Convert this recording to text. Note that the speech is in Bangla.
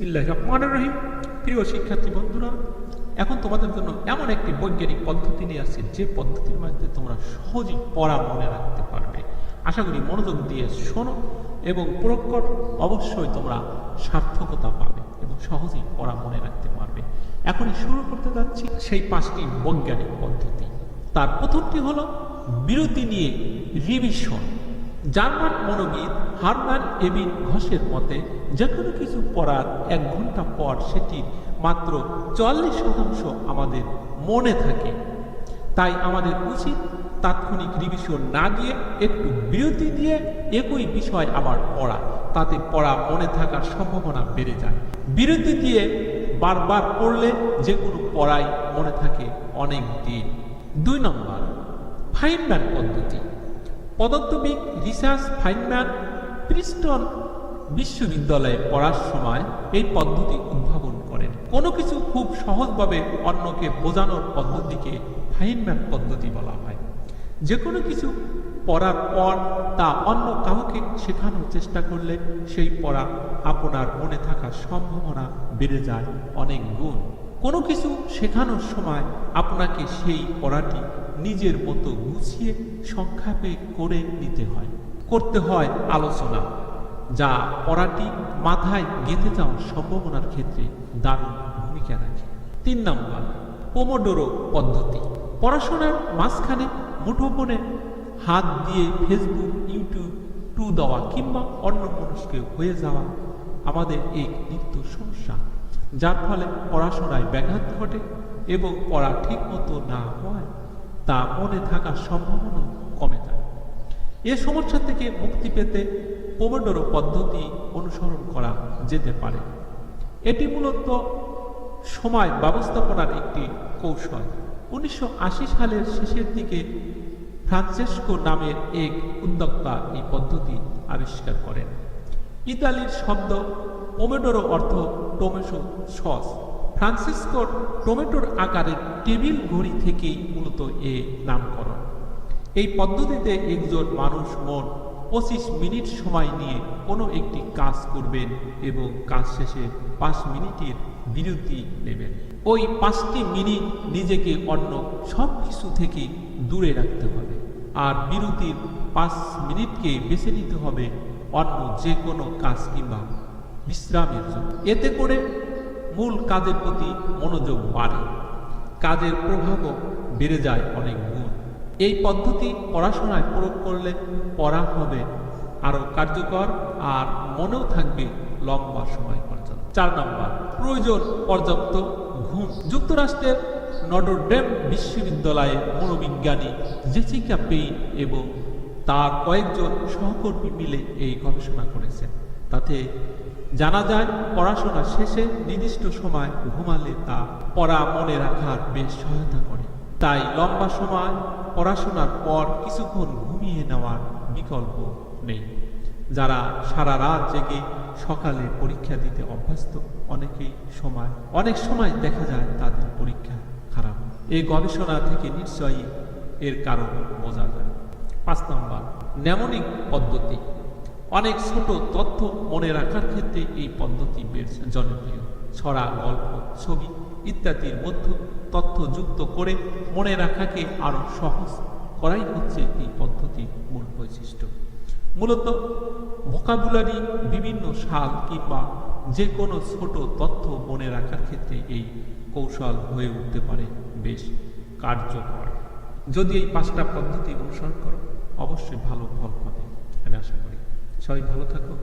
বিসমিল্লাহির রহমানির রহিম। প্রিয় শিক্ষার্থী বন্ধুরা, এখন তোমাদের জন্য এমন একটি বৈজ্ঞানিক পদ্ধতি নিয়ে আসছি যে পদ্ধতির মাধ্যমে তোমরা সহজেই পড়া মনে রাখতে পারবে। আশা করি মনোযোগ দিয়ে শোনো এবং প্রয়োগ করো, অবশ্যই তোমরা সার্থকতা পাবে এবং সহজেই পড়া মনে রাখতে পারবে। এখনই শুরু করতে যাচ্ছি সেই 5টি বৈজ্ঞানিক পদ্ধতি। তার প্রথমটি হলো বিরতি নিয়ে রিভিশন। জার্মান মনোবিদ হারমান এবিন ঘোষের মতে যে কোনো কিছু পড়ার 1 ঘন্টা পর সেটি মাত্র 40% আমাদের মনে থাকে। তাই আমাদের উচিত তাৎক্ষণিক রিভিশন না দিয়ে একটু বিরতি দিয়ে একই বিষয় আবার পড়া, তাতে পড়া মনে থাকার সম্ভাবনা বেড়ে যায়। বিরতি দিয়ে বারবার পড়লে যে কোনো পড়াই মনে থাকে অনেক দিন। 2 নম্বর, ফাইনম্যান পদ্ধতি। পদার্থবিদ রিচার্ড ফাইনম্যান প্রিন্সটন বিশ্ববিদ্যালয়ে পড়ার সময় এই পদ্ধতি উদ্ভাবন করেন। কোনো কিছু খুব সহজভাবে অন্যকে বোঝানোর পদ্ধতিকে ফাইনম্যান পদ্ধতি বলা হয়। যে কোনো কিছু পড়ার পর তা অন্য কাউকে শেখানোর চেষ্টা করলে সেই পড়া আপনার মনে থাকার সম্ভাবনা বেড়ে যায় অনেক গুণ। কোনো কিছু শেখানোর সময় আপনাকে সেই পড়াটি নিজের মতো গুছিয়ে সংক্ষেপে করে নিতে হয়, করতে হয় আলোচনা, যা পড়াটি মাথায় গেঁথে যাওয়ার সম্ভাবনার ক্ষেত্রে দারুণ ভূমিকা রাখে। 3 নম্বর, পোমোডোরো পদ্ধতি। পড়াশোনার মাঝখানে মুঠোফোনে হাত দিয়ে ফেসবুক, ইউটিউব দেওয়া কিংবা অন্যমনস্ক হয়ে যাওয়া আমাদের এক নিত্য সমস্যা, যার ফলে পড়াশোনায় ব্যাঘাত ঘটে এবং পড়া ঠিক মতো না হয় তা মনে থাকার সম্ভাবনা কমে যায়। এ সমস্যা থেকে মুক্তি পেতে পোমোডোরো পদ্ধতি অনুসরণ করা যেতে পারে। এটি মূলত সময় ব্যবস্থাপনার একটি কৌশল। 1980 সালের শেষের দিকে ফ্রান্সেসকো নামের এক উদ্যোক্তা এই পদ্ধতি আবিষ্কার করেন। ইতালির শব্দ পোমোডোরো অর্থ টমেটো সস। ফ্রান্সিসকোর টমেটোর আকারের টেবিল ঘড়ি থেকেই মূলত এ নামকরণ। এই পদ্ধতিতে একজন মানুষ মোট 25 মিনিট সময় নিয়ে কোনো একটি কাজ করবেন এবং কাজ শেষে 5 মিনিটের বিরতি নেবেন। ওই 5টি মিনিট নিজেকে অন্য সব কিছু থেকে দূরে রাখতে হবে, আর বিরতির 5 মিনিটকে বেছে নিতে হবে অন্য যে কোনো কাজ কিংবা বিশ্রামের জন্য। এতে করে মূল কাজের প্রতি মনোযোগ বাড়ে, কাজের প্রভাবও বেড়ে যায় অনেক গুণ। এই পদ্ধতি পড়াশোনায় প্রয়োগ করলে পড়া হবে আরও কার্যকর আর মনেও থাকবে লম্বা সময় পর্যন্ত। 4 নম্বর, প্রয়োজন পর্যাপ্ত ঘুম। যুক্তরাষ্ট্রের নটরডেম বিশ্ববিদ্যালয়ের মনোবিজ্ঞানী জেসিকা পেইন এবং তার কয়েকজন সহকর্মী মিলে এই গবেষণা করেছেন। তাতে জানা যায় পড়াশোনা শেষে নির্দিষ্ট সময় ঘুমালে তা পড়া মনে রাখার বেশ সহায়তা করে। তাই লম্বা সময় পড়াশোনার পর কিছুক্ষণ ঘুমিয়ে নেওয়ার বিকল্প নেই। যারা সারা রাত জেগে সকালে পরীক্ষা দিতে অভ্যস্ত অনেক সময় দেখা যায় তাদের পরীক্ষা খারাপ। এই গবেষণা থেকে নিশ্চয়ই এর কারণ বোঝা যায়। 5 নম্বর, নেমনিক পদ্ধতি। অনেক ছোট তথ্য মনে রাখার ক্ষেত্রে এই পদ্ধতি বেশ জনপ্রিয়। ছড়া, গল্প, ছবি ইত্যাদির মধ্যে তথ্য যুক্ত করে মনে রাখাকে আরও সহজ করাই হচ্ছে এই পদ্ধতির মূল বৈশিষ্ট্য। মূলত ভোকাবুলারি, বিভিন্ন সাল কিংবা যে কোনো ছোট তথ্য মনে রাখার ক্ষেত্রে এই কৌশল হয়ে উঠতে পারে বেশ কার্যকর। যদি এই 5টা পদ্ধতি অনুসরণ করো, অবশ্যই ভালো ফল পাবে। আমি আশা করি। সবাই ভালো থাকো।